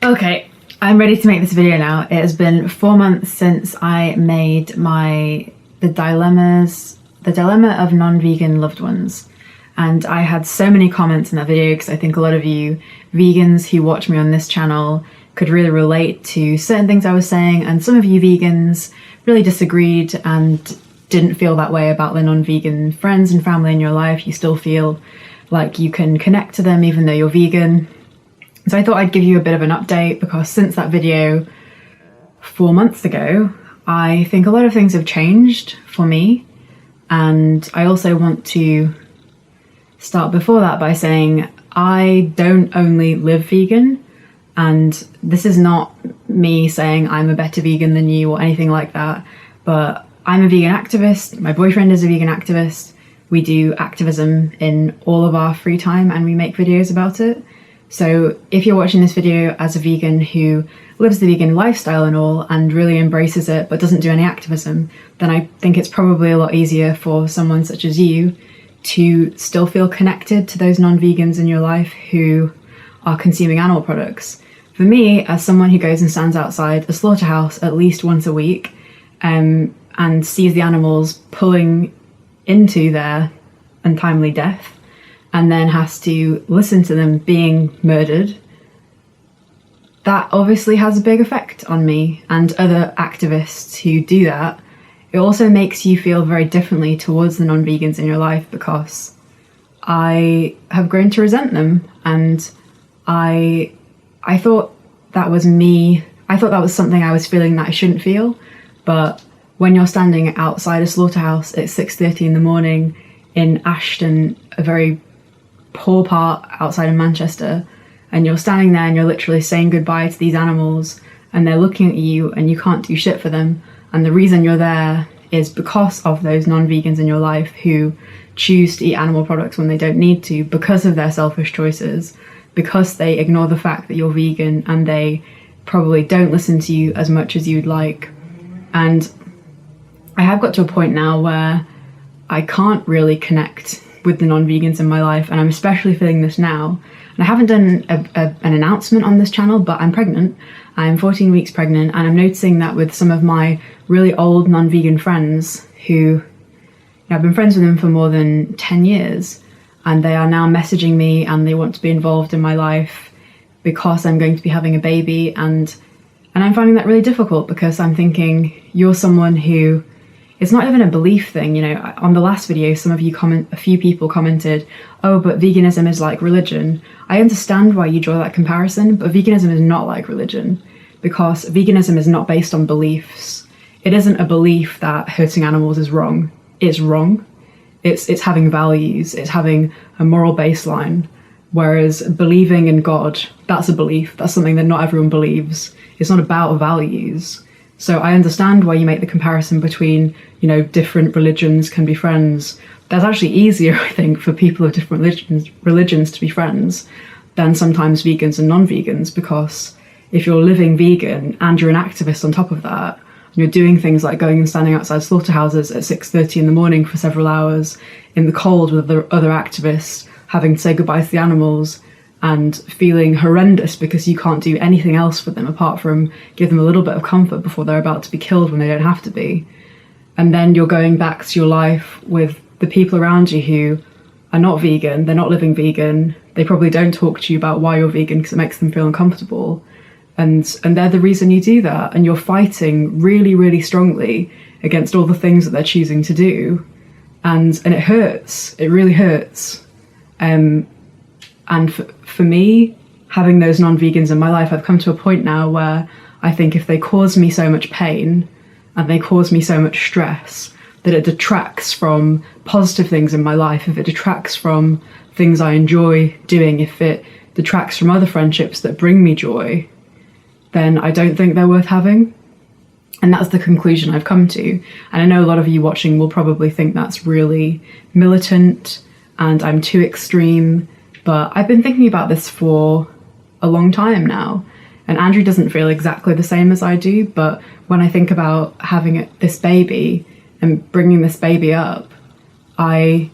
Okay, I'm ready to make this video now. It has been 4 months since I made the dilemma of non-vegan loved ones. And I had so many comments in that video because I think a lot of you vegans who watch me on this channel could really relate to certain things I was saying, and some of you vegans really disagreed and didn't feel that way about the non-vegan friends and family in your life. You still feel like you can connect to them even though you're vegan. So I thought I'd give you a bit of an update because since that video 4 months ago, I think a lot of things have changed for me. And I also want to start before that by saying I don't only live vegan, and this is not me saying I'm a better vegan than you or anything like that, but I'm a vegan activist, my boyfriend is a vegan activist, we do activism in all of our free time and we make videos about it. So if you're watching this video as a vegan who lives the vegan lifestyle and all and really embraces it but doesn't do any activism, then I think it's probably a lot easier for someone such as you to still feel connected to those non-vegans in your life who are consuming animal products. For me, as someone who goes and stands outside a slaughterhouse at least once a week and sees the animals pulling into their untimely death, and then has to listen to them being murdered, that obviously has a big effect on me and other activists who do that. It also makes you feel very differently towards the non-vegans in your life because I have grown to resent them, and I thought that was me. I thought that was something I was feeling that I shouldn't feel, but when you're standing outside a slaughterhouse at 6:30 in the morning in Ashton, a very poor part outside of Manchester, and you're standing there and you're literally saying goodbye to these animals and they're looking at you and you can't do shit for them, and the reason you're there is because of those non-vegans in your life who choose to eat animal products when they don't need to because of their selfish choices, because they ignore the fact that you're vegan and they probably don't listen to you as much as you'd like. And I have got to a point now where I can't really connect with the non-vegans in my life, and I'm especially feeling this now. And I haven't done an announcement on this channel, but I'm pregnant. I'm 14 weeks pregnant, and I'm noticing that with some of my really old non-vegan friends who, I've been friends with them for more than 10 years, and they are now messaging me and they want to be involved in my life because I'm going to be having a baby, and I'm finding that really difficult because I'm thinking, you're someone who, it's not even a belief thing, on the last video, a few people commented, oh, but veganism is like religion. I understand why you draw that comparison, but veganism is not like religion because veganism is not based on beliefs. It isn't a belief that hurting animals is wrong. It's wrong. It's having values. It's having a moral baseline. Whereas believing in God, that's a belief. That's something that not everyone believes. It's not about values. So I understand why you make the comparison between, different religions can be friends. That's actually easier, I think, for people of different religions to be friends than sometimes vegans and non-vegans, because if you're living vegan and you're an activist on top of that, and you're doing things like going and standing outside slaughterhouses at 6:30 in the morning for several hours in the cold with the other activists, having to say goodbye to the animals, and feeling horrendous because you can't do anything else for them apart from give them a little bit of comfort before they're about to be killed when they don't have to be. And then you're going back to your life with the people around you who are not vegan, they're not living vegan, they probably don't talk to you about why you're vegan because it makes them feel uncomfortable. And they're the reason you do that, and you're fighting really, really strongly against all the things that they're choosing to do. And it hurts, it really hurts. And for me, having those non-vegans in my life, I've come to a point now where I think if they cause me so much pain and they cause me so much stress, that it detracts from positive things in my life, if it detracts from things I enjoy doing, if it detracts from other friendships that bring me joy, then I don't think they're worth having. And that's the conclusion I've come to. And I know a lot of you watching will probably think that's really militant and I'm too extreme, but I've been thinking about this for a long time now. And Andrew doesn't feel exactly the same as I do, but when I think about having this baby and bringing this baby up, I,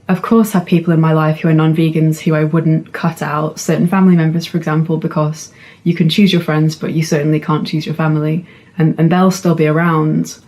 of course, have people in my life who are non-vegans who I wouldn't cut out, certain family members, for example, because you can choose your friends, but you certainly can't choose your family. And they'll still be around,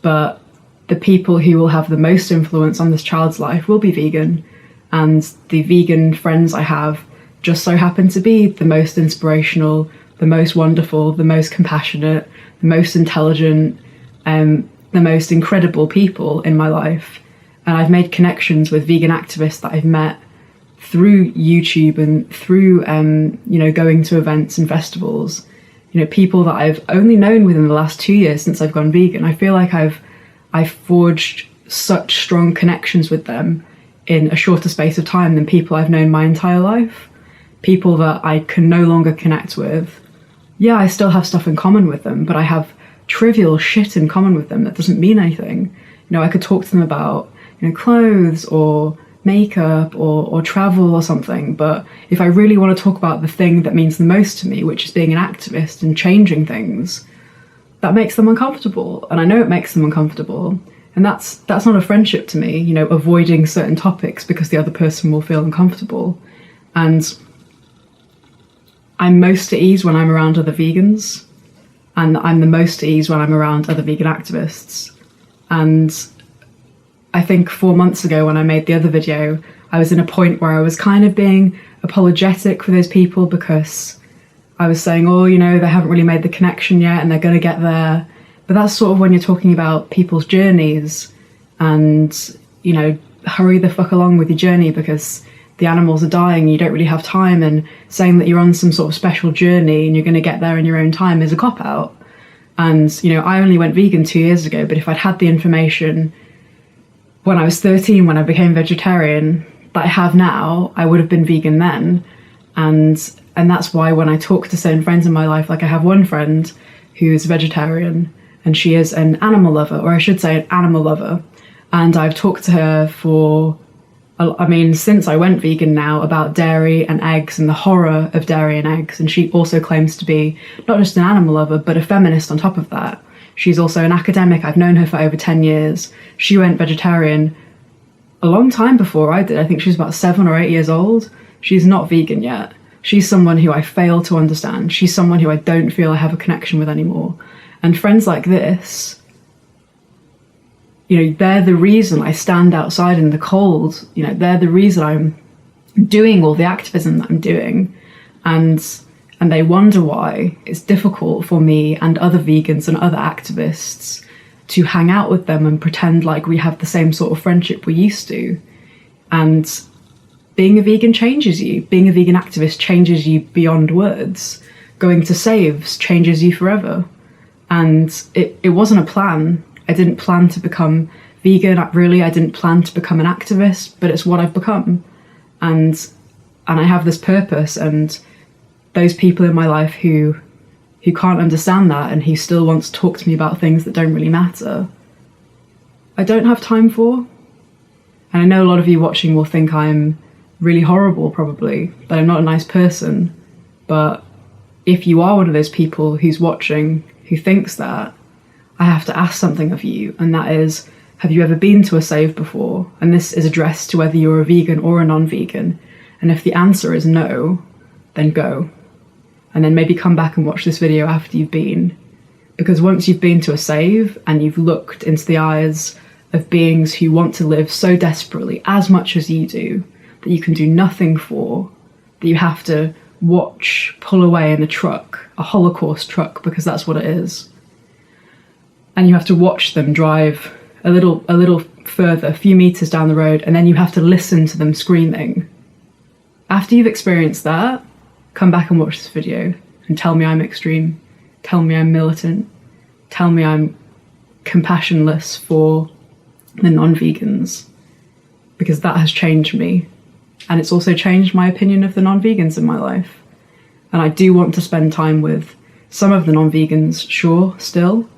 but the people who will have the most influence on this child's life will be vegan. And the vegan friends I have just so happen to be the most inspirational, the most wonderful, the most compassionate, the most intelligent, the most incredible people in my life. And I've made connections with vegan activists that I've met through YouTube and through, going to events and festivals. People that I've only known within the last 2 years since I've gone vegan. I feel like I've forged such strong connections with them in a shorter space of time than people I've known my entire life. People that I can no longer connect with. Yeah, I still have stuff in common with them, but I have trivial shit in common with them that doesn't mean anything. I could talk to them about, clothes or makeup or travel or something, but if I really want to talk about the thing that means the most to me, which is being an activist and changing things, that makes them uncomfortable. And I know it makes them uncomfortable. And that's not a friendship to me, avoiding certain topics because the other person will feel uncomfortable. And I'm most at ease when I'm around other vegans, and I'm the most at ease when I'm around other vegan activists. And I think 4 months ago when I made the other video, I was in a point where I was kind of being apologetic for those people because I was saying, they haven't really made the connection yet and they're going to get there. But that's sort of when you're talking about people's journeys and, hurry the fuck along with your journey because the animals are dying and you don't really have time, and saying that you're on some sort of special journey and you're going to get there in your own time is a cop-out. And, I only went vegan 2 years ago, but if I'd had the information when I was 13, when I became vegetarian, that I have now, I would have been vegan then. And that's why when I talk to certain friends in my life, like I have one friend who's vegetarian and she is an animal lover, or I should say an animal lover. And I've talked to her since I went vegan now, about dairy and eggs and the horror of dairy and eggs. And she also claims to be not just an animal lover, but a feminist on top of that. She's also an academic. I've known her for over 10 years. She went vegetarian a long time before I did. I think she was about 7 or 8 years old. She's not vegan yet. She's someone who I fail to understand. She's someone who I don't feel I have a connection with anymore. And friends like this, they're the reason I stand outside in the cold. They're the reason I'm doing all the activism that I'm doing. And they wonder why it's difficult for me and other vegans and other activists to hang out with them and pretend like we have the same sort of friendship we used to. And being a vegan changes you. Being a vegan activist changes you beyond words. Going to saves changes you forever. And it wasn't a plan. I didn't plan to become vegan, really. I didn't plan to become an activist, but it's what I've become. And I have this purpose, and those people in my life who can't understand that and who still want to talk to me about things that don't really matter, I don't have time for. And I know a lot of you watching will think I'm really horrible, probably, that I'm not a nice person. But if you are one of those people who's watching who thinks that, I have to ask something of you, and that is, have you ever been to a save before? And this is addressed to whether you're a vegan or a non-vegan. And if the answer is no, then go. And then maybe come back and watch this video after you've been. Because once you've been to a save and you've looked into the eyes of beings who want to live so desperately, as much as you do, that you can do nothing for, that you have to watch pull away in a truck, a Holocaust truck, because that's what it is. And you have to watch them drive a little further, a few meters down the road, and then you have to listen to them screaming. After you've experienced that, come back and watch this video and tell me I'm extreme, tell me I'm militant, tell me I'm compassionless for the non-vegans, because that has changed me. And it's also changed my opinion of the non-vegans in my life. And I do want to spend time with some of the non-vegans, sure, still,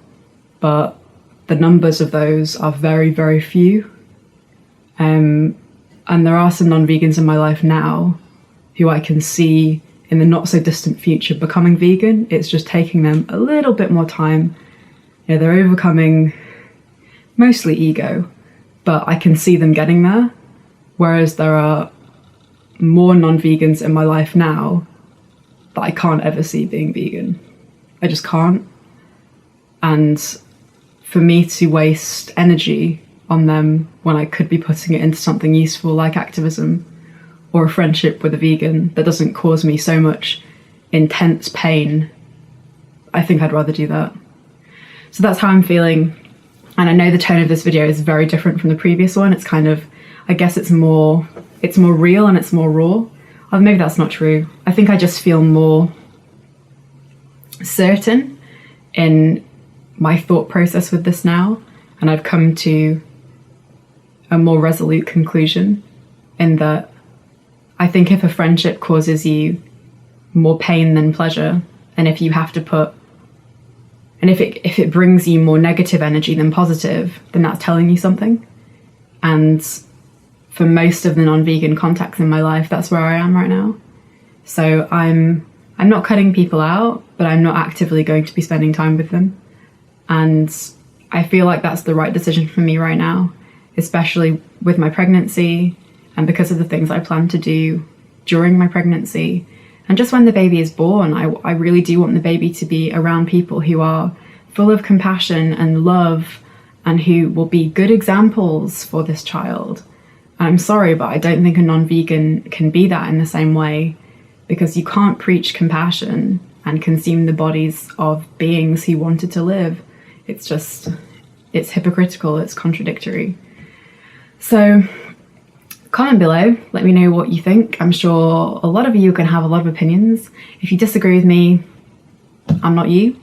but the numbers of those are very, very few. And there are some non-vegans in my life now who I can see in the not so distant future becoming vegan. It's just taking them a little bit more time. They're overcoming mostly ego, but I can see them getting there. Whereas there are more non-vegans in my life now that I can't ever see being vegan. I just can't. And for me to waste energy on them when I could be putting it into something useful like activism or a friendship with a vegan that doesn't cause me so much intense pain, I think I'd rather do that. So that's how I'm feeling. And I know the tone of this video is very different from the previous one. It's kind of, I guess it's more real and it's more raw. Or maybe that's not true. I think I just feel more certain in my thought process with this now. And I've come to a more resolute conclusion in that I think if a friendship causes you more pain than pleasure, and if you have to put, and if it brings you more negative energy than positive, then that's telling you something. And for most of the non-vegan contacts in my life, that's where I am right now. So I'm not cutting people out, but I'm not actively going to be spending time with them. And I feel like that's the right decision for me right now, especially with my pregnancy and because of the things I plan to do during my pregnancy. And just when the baby is born, I really do want the baby to be around people who are full of compassion and love and who will be good examples for this child. And I'm sorry, but I don't think a non-vegan can be that in the same way, because you can't preach compassion and consume the bodies of beings who wanted to live. It's hypocritical, it's contradictory. So comment below, let me know what you think. I'm sure a lot of you can have a lot of opinions. If you disagree with me, I'm not you.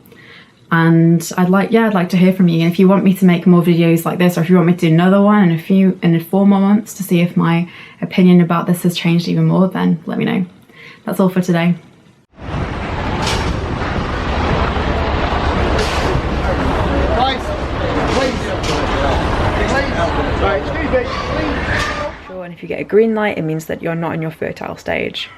And I'd like to hear from you. And if you want me to make more videos like this, or if you want me to do another one in 4 more months to see if my opinion about this has changed even more, then let me know. That's all for today. And if you get a green light, it means that you're not in your fertile stage.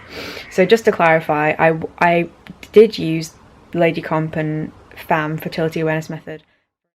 So just to clarify, I did use Lady Comp and FAM, fertility awareness method,